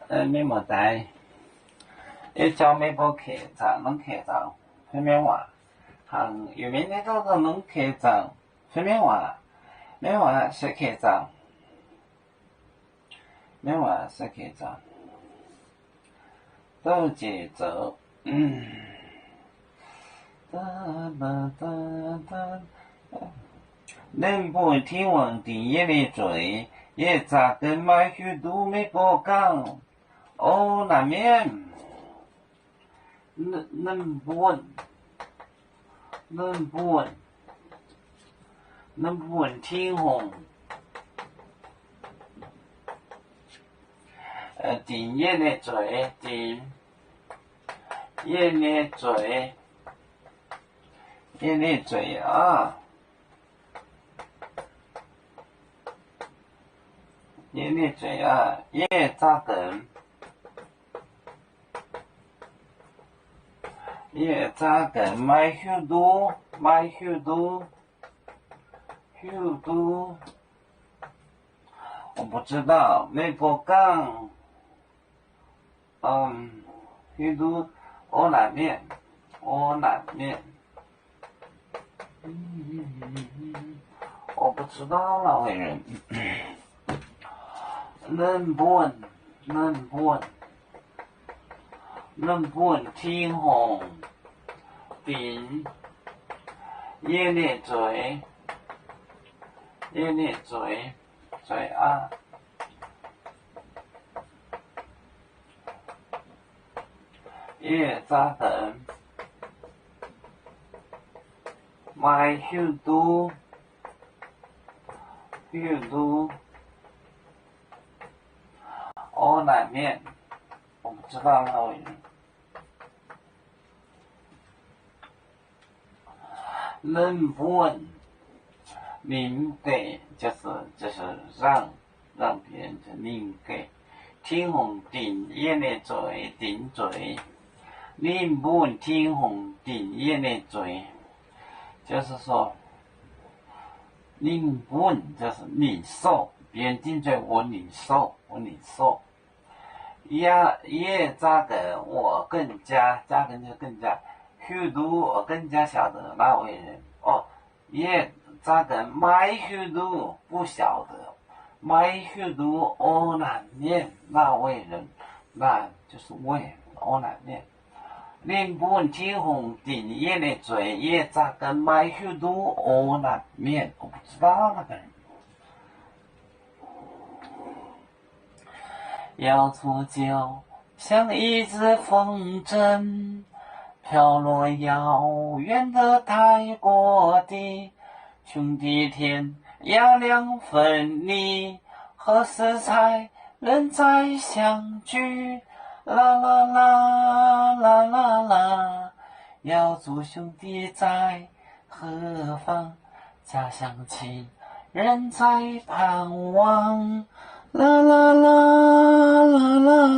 你莫在，一叫没不客栈，能客栈，后面话，行，有面的都是能客栈，后面话，没话是客栈，没话是客栈，都节奏，哒哒哒哒。能不听闻的夜里醉，也咋跟买许多没过讲。哦，难免，能不问，能不问，能不问听红。定夜里醉，定夜里醉，夜里醉啊！夜里醉啊！夜咋跟？夜咋跟？买许多，买许多，许多。我不知道，没过讲。许多，我难免，我难免。我不知道那位人。能不问，能不问，能不问听红，定夜里醉，夜里醉，醉啊！夜咋等？买许多，许多。我难免，我不知道那位人。能不问，宁给就是让别人就宁给，听红定夜里醉定罪，宁不问听红定夜里醉，就是说宁不问就是你受，别人定罪我你受，我你受。也咋个我更加，咋个就更加，许多我更加晓得那位人哦。也咋个买许多不晓得，买许多我难免那位人，那就是我难免。宁不问听红定夜里醉，也咋个买许多我难免，我不知道那个人。要错脚，像一只风筝，飘落遥远的泰国地。兄弟天涯两分离，何时才能再相聚？啦啦啦啦啦啦，要祝兄弟在何方？家乡亲人在盼望。啦啦啦啦啦。